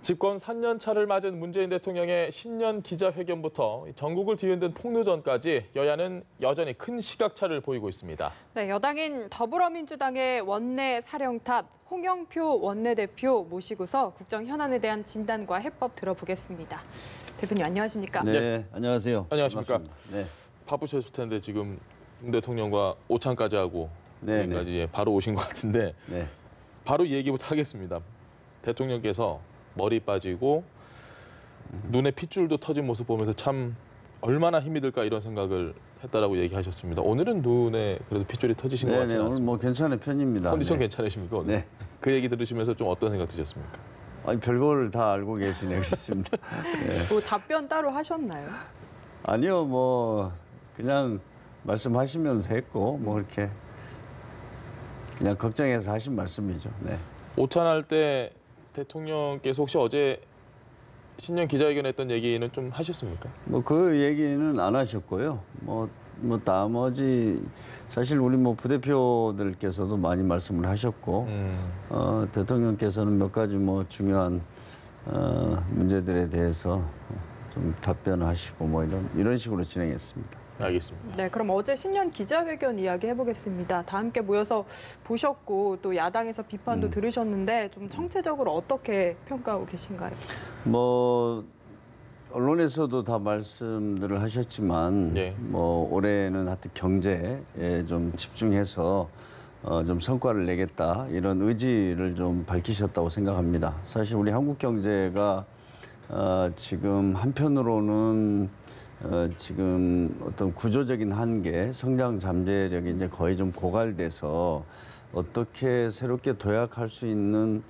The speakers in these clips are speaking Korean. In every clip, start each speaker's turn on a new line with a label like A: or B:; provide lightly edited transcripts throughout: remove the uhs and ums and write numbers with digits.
A: 집권 3년 차를 맞은 문재인 대통령의 신년 기자회견부터 전국을 뒤흔든 폭로전까지 여야는 여전히 큰 시각차를 보이고 있습니다.
B: 네, 여당인 더불어민주당의 원내 사령탑 홍영표 원내대표 모시고서 국정 현안에 대한 진단과 해법 들어보겠습니다. 대표님 안녕하십니까?
C: 네, 안녕하세요.
A: 안녕하십니까?
C: 네.
A: 바쁘셨을 텐데 지금 대통령과 오찬까지 하고 여기까지 바로 오신 것 같은데 바로 얘기부터 하겠습니다. 대통령께서 머리 빠지고 눈에 핏줄도 터진 모습 보면서 참 얼마나 힘이 들까 이런 생각을 했다라고 얘기하셨습니다. 오늘은 눈에 그래도 핏줄이 터지신 것 같지 않습니까?
C: 오늘 뭐 괜찮은 편입니다.
A: 컨디션 괜찮으십니까? 오늘?
C: 네.
A: 그 얘기 들으시면서 좀 어떤 생각 드셨습니까?
C: 아니 별걸 다 알고 계시네 그렇습니다.
B: 뭐 답변 따로 하셨나요?
C: 아니요, 뭐 그냥 말씀하시면서 했고 뭐 그렇게 그냥 걱정해서 하신 말씀이죠. 네.
A: 오찬할 때 대통령께서 혹시 어제 신년 기자회견 했던 얘기는 좀 하셨습니까?
C: 뭐 그 얘기는 안 하셨고요. 뭐 나머지 사실 우리 뭐 부대표들께서도 많이 말씀을 하셨고 대통령께서는 몇 가지 뭐 중요한 문제들에 대해서 좀 답변하시고 뭐 이런 식으로 진행했습니다.
A: 알겠습니다.
B: 네, 그럼 어제 신년 기자회견 이야기 해보겠습니다. 다 함께 모여서 보셨고 또 야당에서 비판도 들으셨는데 좀 청체적으로 어떻게 평가하고 계신가요?
C: 뭐 언론에서도 다 말씀들을 하셨지만 뭐 올해는 하여튼 경제에 좀 집중해서 좀 성과를 내겠다 이런 의지를 좀 밝히셨다고 생각합니다. 사실 우리 한국 경제가 지금 한편으로는 지금 어떤 구조적인 한계, 성장 잠재력이 이제 거의 좀 고갈돼서 어떻게 새롭게 도약할 수 있는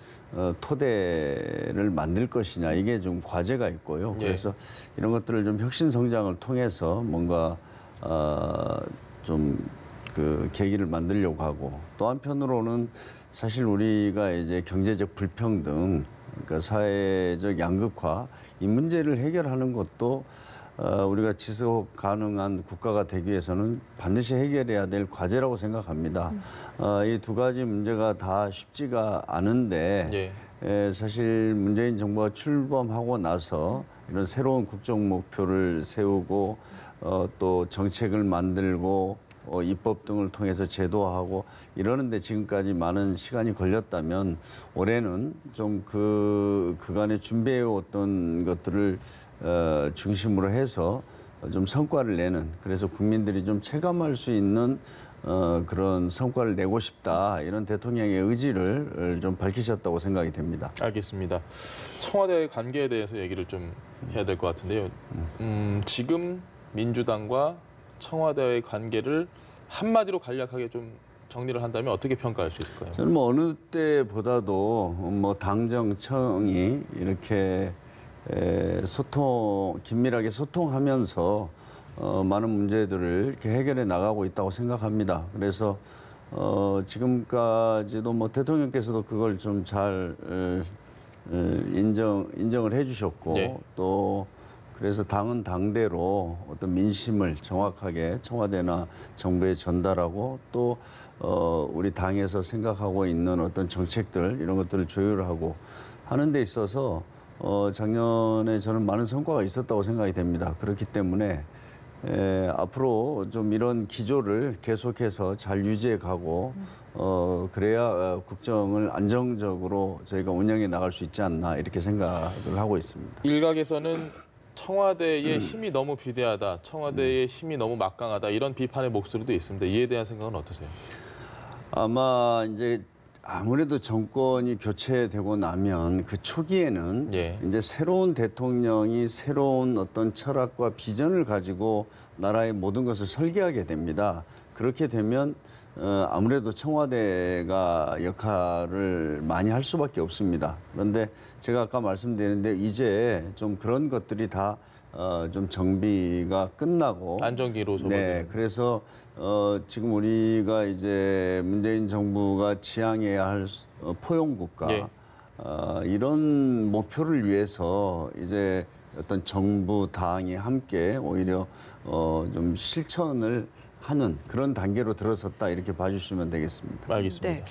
C: 토대를 만들 것이냐 이게 좀 과제가 있고요. 그래서 이런 것들을 좀 혁신 성장을 통해서 뭔가 좀 그 계기를 만들려고 하고 또 한편으로는 사실 우리가 이제 경제적 불평등, 그러니까 사회적 양극화 이 문제를 해결하는 것도 우리가 지속 가능한 국가가 되기 위해서는 반드시 해결해야 될 과제라고 생각합니다. 이 두 가지 문제가 다 쉽지가 않은데 사실 문재인 정부가 출범하고 나서 이런 새로운 국정 목표를 세우고 또 정책을 만들고 입법 등을 통해서 제도화하고 이러는데 지금까지 많은 시간이 걸렸다면 올해는 좀 그간에 준비해왔던 것들을 중심으로 해서 좀 성과를 내는 그래서 국민들이 좀 체감할 수 있는 그런 성과를 내고 싶다 이런 대통령의 의지를 좀 밝히셨다고 생각이 됩니다.
A: 알겠습니다. 청와대의 관계에 대해서 얘기를 좀 해야 될 것 같은데요. 지금 민주당과 청와대의 관계를 한마디로 간략하게 좀 정리를 한다면 어떻게 평가할 수 있을까요?
C: 저는 뭐 어느 때보다도 뭐 당정청이 이렇게 긴밀하게 소통하면서 많은 문제들을 이렇게 해결해 나가고 있다고 생각합니다. 그래서 지금까지도 뭐 대통령께서도 그걸 좀 잘 인정을 해주셨고 또 그래서 당은 당대로 어떤 민심을 정확하게 청와대나 정부에 전달하고 또 우리 당에서 생각하고 있는 어떤 정책들 이런 것들을 조율하고 하는 데 있어서 작년에 저는 많은 성과가 있었다고 생각이 됩니다. 그렇기 때문에 앞으로 좀 이런 기조를 계속해서 잘 유지해 가고 그래야 국정을 안정적으로 저희가 운영해 나갈 수 있지 않나 이렇게 생각을 하고 있습니다.
A: 일각에서는 청와대의 힘이 너무 비대하다, 청와대의 힘이 너무 막강하다 이런 비판의 목소리도 있습니다. 이에 대한 생각은 어떠세요?
C: 아마 이제 아무래도 정권이 교체되고 나면 그 초기에는 이제 새로운 대통령이 새로운 어떤 철학과 비전을 가지고 나라의 모든 것을 설계하게 됩니다. 그렇게 되면 아무래도 청와대가 역할을 많이 할 수밖에 없습니다. 그런데 제가 아까 말씀드렸는데 이제 좀 그런 것들이 다 좀 정비가 끝나고
A: 안정기로 접어드는.
C: 그래서 지금 우리가 이제 문재인 정부가 지향해야 할 포용국가 이런 목표를 위해서 이제 어떤 정부 당이 함께 오히려 좀 실천을 하는 그런 단계로 들어섰다 이렇게 봐주시면 되겠습니다.
A: 알겠습니다.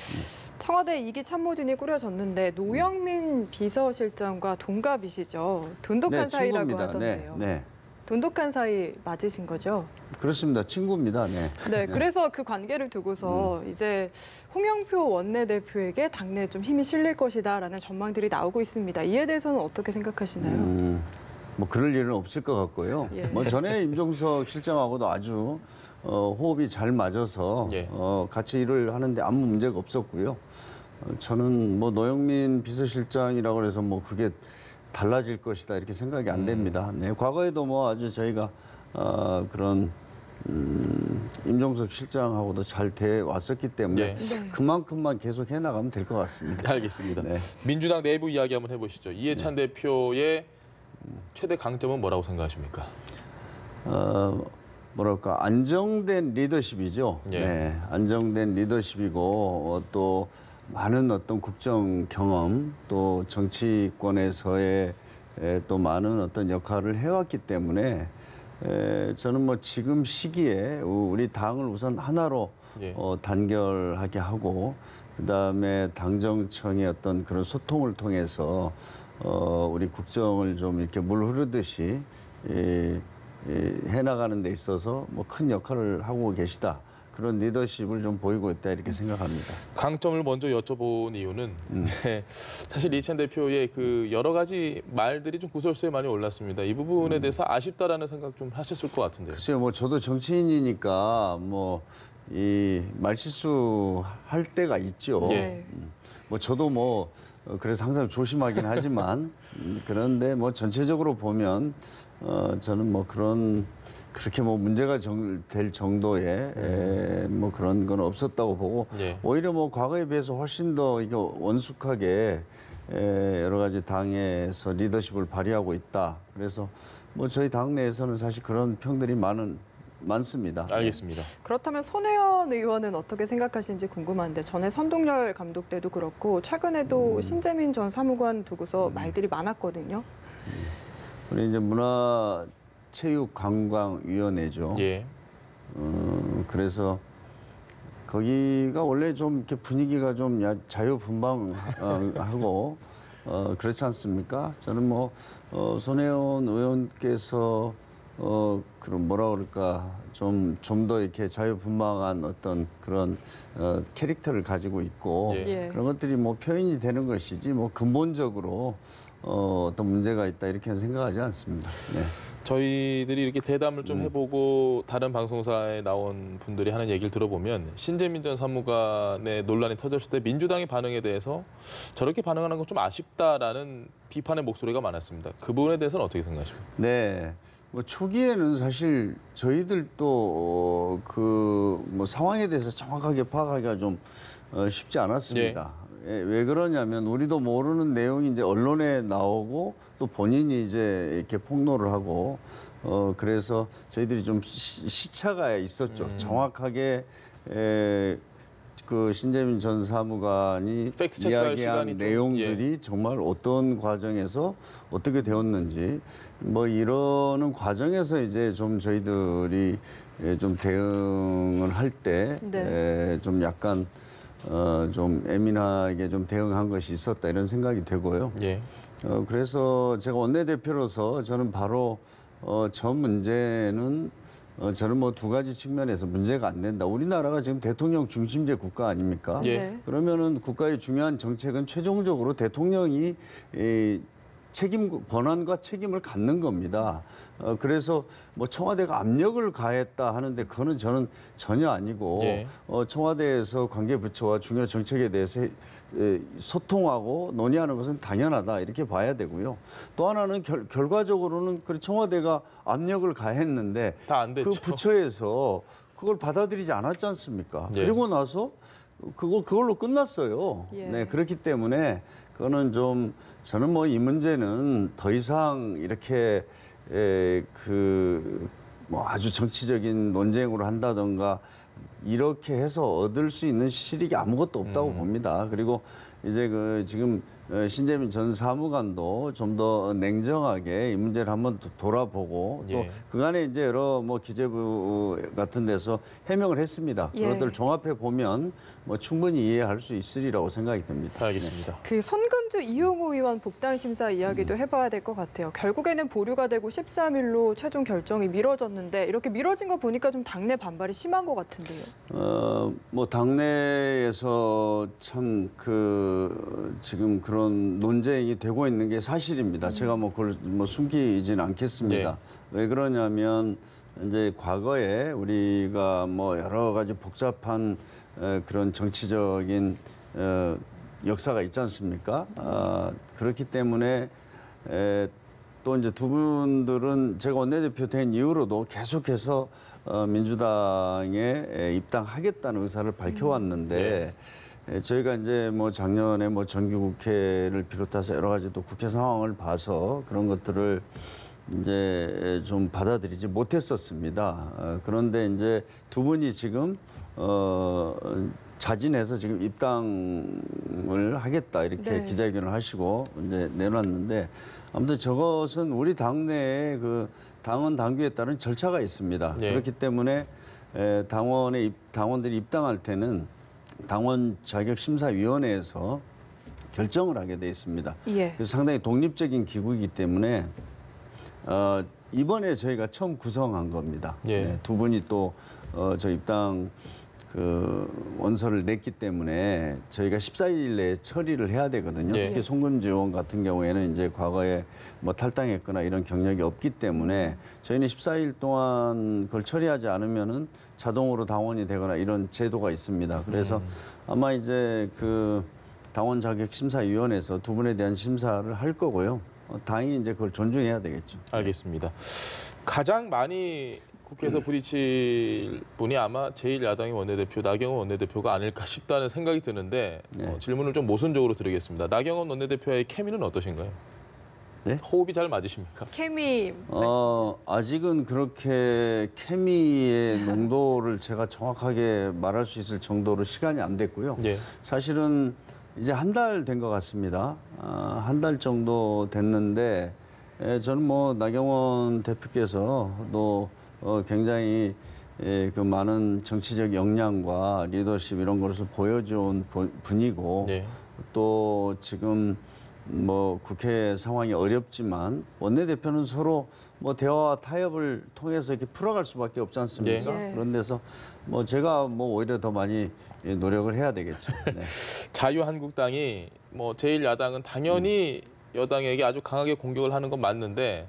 B: 청와대 2기 참모진이 꾸려졌는데 노영민 비서실장과 동갑이시죠. 돈독한 사이라고
C: 친구입니다.
B: 하던데요.
C: 네.
B: 돈독한 사이 맞으신 거죠?
C: 그렇습니다. 친구입니다. 네.
B: 네, 그래서 그 관계를 두고서 이제 홍영표 원내대표에게 당내에 좀 힘이 실릴 것이다라는 전망들이 나오고 있습니다. 이에 대해서는 어떻게 생각하시나요?
C: 뭐 그럴 일은 없을 것 같고요.
B: 예.
C: 뭐 전에 임종석 실장하고도 아주 호흡이 잘 맞아서
A: 예.
C: 같이 일을 하는데 아무 문제가 없었고요. 저는 뭐 노영민 비서실장이라고 해서 뭐 그게 달라질 것이다 이렇게 생각이 안 됩니다. 네, 과거에도 뭐 아주 저희가 그런 임종석 실장하고도 잘 돼 왔었기 때문에
A: 네.
C: 그만큼만 계속 해나가면 될 것 같습니다.
A: 알겠습니다.
C: 네.
A: 민주당 내부 이야기 한번 해보시죠. 이해찬 대표의 최대 강점은 뭐라고 생각하십니까?
C: 뭐랄까 안정된 리더십이죠.
A: 예.
C: 네, 안정된 리더십이고 또 많은 어떤 국정 경험 또 정치권에서의 또 많은 어떤 역할을 해왔기 때문에 저는 뭐 지금 시기에 우리 당을 우선 하나로
A: 예.
C: 단결하게 하고 그다음에 당정청의 어떤 그런 소통을 통해서 우리 국정을 좀 이렇게 물 흐르듯이 해나가는 데 있어서 뭐 큰 역할을 하고 계시다. 그런 리더십을 좀 보이고 있다 이렇게 생각합니다.
A: 강점을 먼저 여쭤본 이유는 네, 사실 이해찬 대표의 그 여러 가지 말들이 좀 구설수에 많이 올랐습니다. 이 부분에 대해서 아쉽다라는 생각 좀 하셨을 것 같은데요.
C: 글쎄요, 뭐 저도 정치인이니까 뭐 이 말실수 할 때가 있죠.
A: 예.
C: 뭐 저도 뭐 그래서 항상 조심하긴 하지만 그런데 뭐 전체적으로 보면 저는 뭐 그렇게 뭐 문제가 될 정도의 뭐 그런 건 없었다고 보고
A: 예.
C: 오히려 뭐 과거에 비해서 훨씬 더 이게 원숙하게 여러 가지 당에서 리더십을 발휘하고 있다. 그래서 뭐 저희 당 내에서는 사실 그런 평들이 많습니다.
A: 알겠습니다.
B: 그렇다면 손혜원 의원은 어떻게 생각하시는지 궁금한데 전에 선동열 감독 때도 그렇고 최근에도 신재민 전 사무관 두고서 말들이 많았거든요.
C: 우리 이제 문화체육관광위원회죠.
A: 예.
C: 그래서 거기가 원래 좀 이렇게 분위기가 좀 자유분방하고 그렇지 않습니까? 저는 뭐 손혜원 의원께서 그런 뭐라 그럴까 좀 더 이렇게 자유분방한 어떤 그런 캐릭터를 가지고 있고
A: 예.
C: 그런 것들이 뭐 표현이 되는 것이지 뭐 근본적으로 어떤 문제가 있다 이렇게 생각하지 않습니다. 네.
A: 저희들이 이렇게 대담을 좀 해보고 다른 방송사에 나온 분들이 하는 얘기를 들어보면 신재민 전 사무관의 논란이 터졌을 때 민주당의 반응에 대해서 저렇게 반응하는 건 좀 아쉽다라는 비판의 목소리가 많았습니다. 그 부분에 대해서는 어떻게 생각하십니까?
C: 네. 뭐 초기에는 사실 저희들도 그 뭐 상황에 대해서 정확하게 파악하기가 좀 쉽지 않았습니다. 왜 그러냐면 우리도 모르는 내용이 이제 언론에 나오고 또 본인이 이제 이렇게 폭로를 하고 그래서 저희들이 좀 시차가 있었죠. 정확하게 그 신재민 전 사무관이 이야기한 내용들이 정말 어떤 과정에서 어떻게 되었는지 뭐 이러는 과정에서 이제 좀 저희들이 좀 대응을 할 때 좀 약간 좀 예민하게 좀 대응한 것이 있었다 이런 생각이 되고요.
A: 예.
C: 그래서 제가 원내대표로서 저는 바로 저 문제는 저는 뭐 두 가지 측면에서 문제가 안 된다. 우리나라가 지금 대통령 중심제 국가 아닙니까?
A: 예.
C: 그러면은 국가의 중요한 정책은 최종적으로 대통령이 권한과 책임을 갖는 겁니다. 그래서 뭐 청와대가 압력을 가했다 하는데 그거는 저는 전혀 아니고
A: 예.
C: 청와대에서 관계부처와 중요 정책에 대해서 소통하고 논의하는 것은 당연하다 이렇게 봐야 되고요. 또 하나는 결과적으로는 그 청와대가 압력을 가했는데
A: 다 안 됐죠.
C: 그 부처에서 그걸 받아들이지 않았지 않습니까?
A: 예.
C: 그리고 나서 그걸로 끝났어요.
B: 예.
C: 네, 그렇기 때문에 그거는 좀 저는 뭐 이 문제는 더 이상 이렇게 뭐 아주 정치적인 논쟁으로 한다던가 이렇게 해서 얻을 수 있는 실익이 아무것도 없다고 봅니다. 그리고 이제 지금 신재민 전 사무관도 좀 더 냉정하게 이 문제를 한번 돌아보고 또
A: 예.
C: 그간에 이제 여러 뭐 기재부 같은 데서 해명을 했습니다.
B: 예.
C: 그것들 종합해 보면 뭐 충분히 이해할 수 있으리라고 생각이 듭니다.
A: 알겠습니다.
B: 그 손금주 이용호 의원 복당 심사 이야기도 해봐야 될 것 같아요. 결국에는 보류가 되고 13일로 최종 결정이 미뤄졌는데 이렇게 미뤄진 거 보니까 좀 당내 반발이 심한 것 같은데요.
C: 뭐 당내에서 참 지금 그런 논쟁이 되고 있는 게 사실입니다. 제가 뭐 그걸 뭐 숨기지는 않겠습니다.
A: 네.
C: 왜 그러냐면 이제 과거에 우리가 뭐 여러 가지 복잡한 그런 정치적인 역사가 있지 않습니까? 그렇기 때문에 또 이제 두 분들은 제가 원내대표 된 이후로도 계속해서 민주당에 입당하겠다는 의사를 밝혀왔는데 저희가 이제 뭐 작년에 뭐 정기국회를 비롯해서 여러 가지 또 국회 상황을 봐서 그런 것들을 이제 좀 받아들이지 못했었습니다. 그런데 이제 두 분이 지금 자진해서 지금 입당을 하겠다 이렇게 기자회견을 하시고 이제 내놨는데 아무튼 저것은 우리 당내에 그 당원 당규에 따른 절차가 있습니다. 그렇기 때문에 당원들이 입당할 때는 당원 자격심사위원회에서 결정을 하게 돼 있습니다. 그래서 상당히 독립적인 기구이기 때문에 이번에 저희가 처음 구성한 겁니다. 두 분이 또 저 입당 원서를 냈기 때문에 저희가 14일 내에 처리를 해야 되거든요. 특히 송금주 의원 같은 경우에는 이제 과거에 뭐 탈당했거나 이런 경력이 없기 때문에 저희는 14일 동안 그걸 처리하지 않으면은 자동으로 당원이 되거나 이런 제도가 있습니다. 그래서 아마 이제 그 당원 자격 심사위원회에서 두 분에 대한 심사를 할 거고요. 당연히 이제 그걸 존중해야 되겠죠.
A: 알겠습니다. 가장 많이 국회에서 부딪힐 분이 아마 제1야당의 원내대표 나경원 원내대표가 아닐까 싶다는 생각이 드는데 질문을 좀 모순적으로 드리겠습니다. 나경원 원내대표의 케미는 어떠신가요? 네? 호흡이 잘 맞으십니까?
B: 케미
C: 아직은 그렇게 케미의 농도를 제가 정확하게 말할 수 있을 정도로 시간이 안 됐고요. 사실은 이제 한 달 된 것 같습니다. 한 달 정도 됐는데 저는 뭐 나경원 대표께서도 굉장히 그 많은 정치적 역량과 리더십 이런 것을 보여준 분이고 또 지금 뭐 국회 상황이 어렵지만 원내대표는 서로 뭐 대화와 타협을 통해서 이렇게 풀어갈 수밖에 없지 않습니까? 그런 데서 뭐 제가 뭐 오히려 더 많이 노력을 해야 되겠죠.
A: 자유한국당이 뭐 제1야당은 당연히 여당에게 아주 강하게 공격을 하는 건 맞는데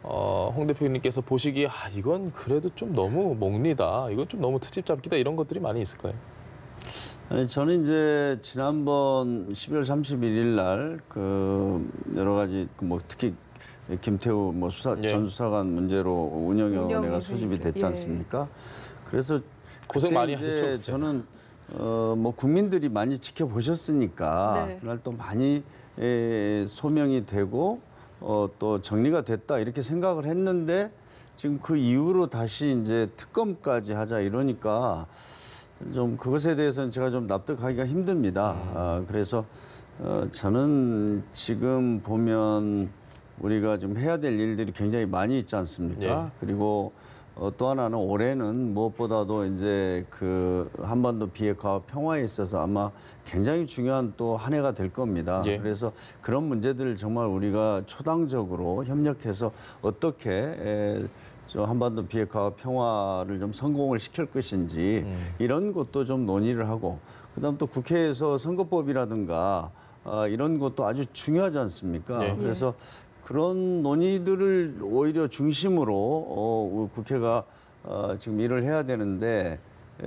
A: 홍 대표님께서 보시기에 이건 그래도 좀 너무 목리다. 이건 좀 너무 트집 잡기다. 이런 것들이 많이 있을까요?
C: 아니, 저는 이제 지난번 12월 31일 날 여러 가지 뭐 특히 김태우 뭐 전 수사관 문제로 운영위원회가 소집이 됐지 않습니까? 그래서
A: 고생 많이 하셨죠.
C: 저는 뭐 국민들이 많이 지켜보셨으니까 그날 또 많이 소명이 되고 또 정리가 됐다 이렇게 생각을 했는데 지금 그 이후로 다시 이제 특검까지 하자 이러니까 좀 그것에 대해서는 제가 좀 납득하기가 힘듭니다. 그래서 저는 지금 보면 우리가 좀 해야 될 일들이 굉장히 많이 있지 않습니까? 그리고 또 하나는 올해는 무엇보다도 이제 그 한반도 비핵화 평화에 있어서 아마 굉장히 중요한 또 한 해가 될 겁니다. 그래서 그런 문제들을 정말 우리가 초당적으로 협력해서 어떻게 저 한반도 비핵화 평화를 좀 성공을 시킬 것인지 이런 것도 좀 논의를 하고 그다음 또 국회에서 선거법이라든가 이런 것도 아주 중요하지 않습니까? 그래서 그런 논의들을 오히려 중심으로 국회가 지금 일을 해야 되는데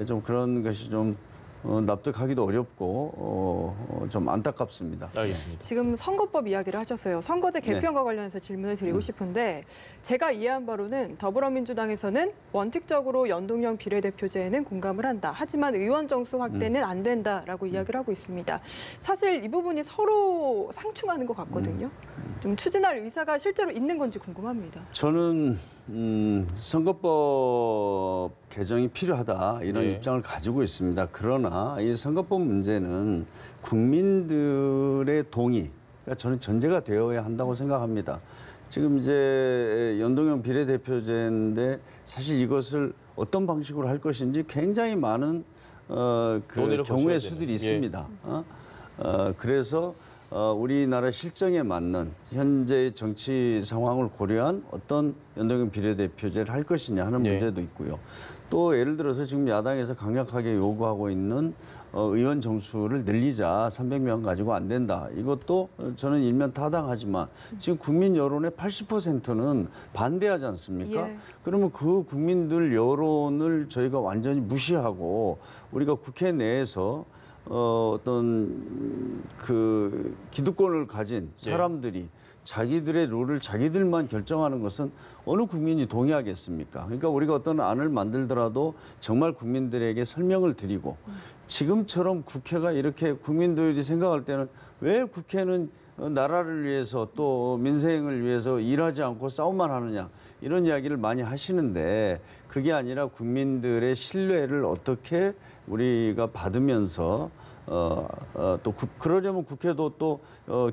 C: 좀 그런 것이 좀 납득하기도 어렵고 좀 안타깝습니다.
A: 알겠습니다.
B: 지금 선거법 이야기를 하셨어요. 선거제 개편과 관련해서 질문을 드리고 싶은데 제가 이해한 바로는 더불어민주당에서는 원칙적으로 연동형 비례대표제에는 공감을 한다. 하지만 의원 정수 확대는 안 된다라고 이야기를 하고 있습니다. 사실 이 부분이 서로 상충하는 것 같거든요. 좀 추진할 의사가 실제로 있는 건지 궁금합니다.
C: 저는 선거법 개정이 필요하다 이런 입장을 가지고 있습니다. 그러나 이 선거법 문제는 국민들의 동의 저는 전제가 되어야 한다고 생각합니다. 지금 이제 연동형 비례대표제인데 사실 이것을 어떤 방식으로 할 것인지 굉장히 많은 그 경우의 수들이 있습니다. 그래서 우리나라 실정에 맞는 현재의 정치 상황을 고려한 어떤 연동형 비례대표제를 할 것이냐 하는 문제도 있고요. 또 예를 들어서 지금 야당에서 강력하게 요구하고 있는 의원 정수를 늘리자, 300명 가지고 안 된다. 이것도 저는 일면 타당하지만 지금 국민 여론의 80%는 반대하지 않습니까?
B: 예.
C: 그러면 그 국민들 여론을 저희가 완전히 무시하고 우리가 국회 내에서 어떤 그 기득권을 가진 사람들이 자기들의 룰을 자기들만 결정하는 것은 어느 국민이 동의하겠습니까? 그러니까 우리가 어떤 안을 만들더라도 정말 국민들에게 설명을 드리고 지금처럼 국회가 이렇게 국민들이 생각할 때는 왜 국회는 나라를 위해서 또 민생을 위해서 일하지 않고 싸움만 하느냐 이런 이야기를 많이 하시는데 그게 아니라 국민들의 신뢰를 어떻게 우리가 받으면서 또 그러려면 국회도 또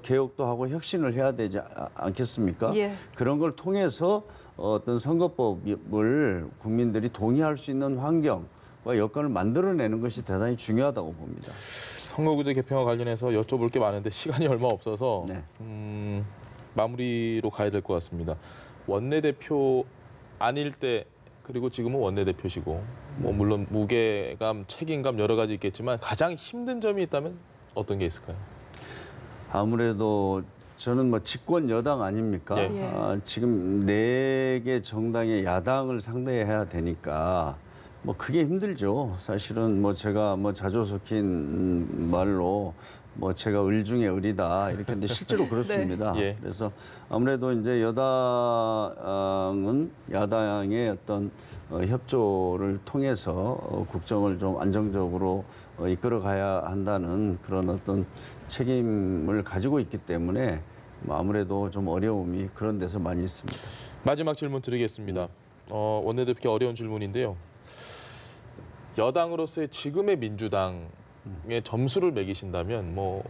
C: 개혁도 하고 혁신을 해야 되지 않겠습니까?
B: 예.
C: 그런 걸 통해서 어떤 선거법을 국민들이 동의할 수 있는 환경과 여건을 만들어내는 것이 대단히 중요하다고 봅니다.
A: 선거구제 개편과 관련해서 여쭤볼 게 많은데 시간이 얼마 없어서 마무리로 가야 될 것 같습니다. 원내대표 아닐 때 그리고 지금은 원내대표시고 뭐 물론 무게감, 책임감 여러 가지 있겠지만 가장 힘든 점이 있다면 어떤 게 있을까요?
C: 아무래도 저는 뭐 집권 여당 아닙니까? 지금 4개 정당의 야당을 상대해야 되니까 뭐 그게 힘들죠. 사실은 뭐 제가 뭐 자주 섞인 말로 뭐 제가 을 중에 을이다 이렇게 했는데 실제로 그렇습니다. 그래서 아무래도 이제 여당은 야당의 어떤 협조를 통해서 국정을 좀 안정적으로 이끌어 가야 한다는 그런 어떤 책임을 가지고 있기 때문에 아무래도 좀 어려움이 그런 데서 많이 있습니다.
A: 마지막 질문 드리겠습니다. 원내대표께 어려운 질문인데요. 여당으로서의 지금의 민주당의 점수를 매기신다면 뭐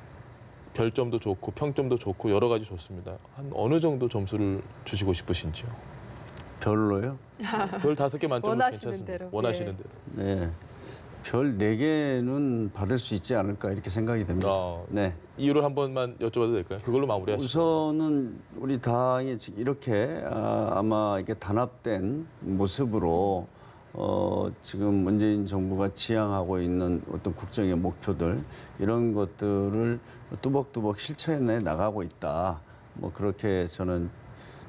A: 별점도 좋고 평점도 좋고 여러 가지 좋습니다. 한 어느 정도 점수를 주시고 싶으신지요?
C: 별로요?
A: 별 5개 만점도
B: 원하시는
A: 괜찮습니다.
B: 대로.
A: 원하시는 대로.
C: 네. 별 4개는 받을 수 있지 않을까 이렇게 생각이 됩니다. 네.
A: 이유를 한 번만 여쭤봐도 될까요? 그걸로 마무리하시죠.
C: 우선은 우리 당이 이렇게 아마 이렇게 단합된 모습으로 지금 문재인 정부가 지향하고 있는 어떤 국정의 목표들 이런 것들을 뚜벅뚜벅 실천해 나가고 있다. 뭐 그렇게 저는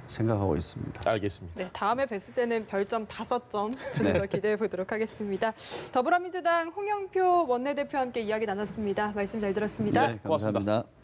C: 생각하고 있습니다.
A: 알겠습니다.
B: 네, 다음에 뵀을 때는 별점 5점 주는 걸 기대해 보도록 하겠습니다. 더불어민주당 홍영표 원내대표와 함께 이야기 나눴습니다. 말씀 잘 들었습니다.
C: 네, 감사합니다.
A: 고맙습니다.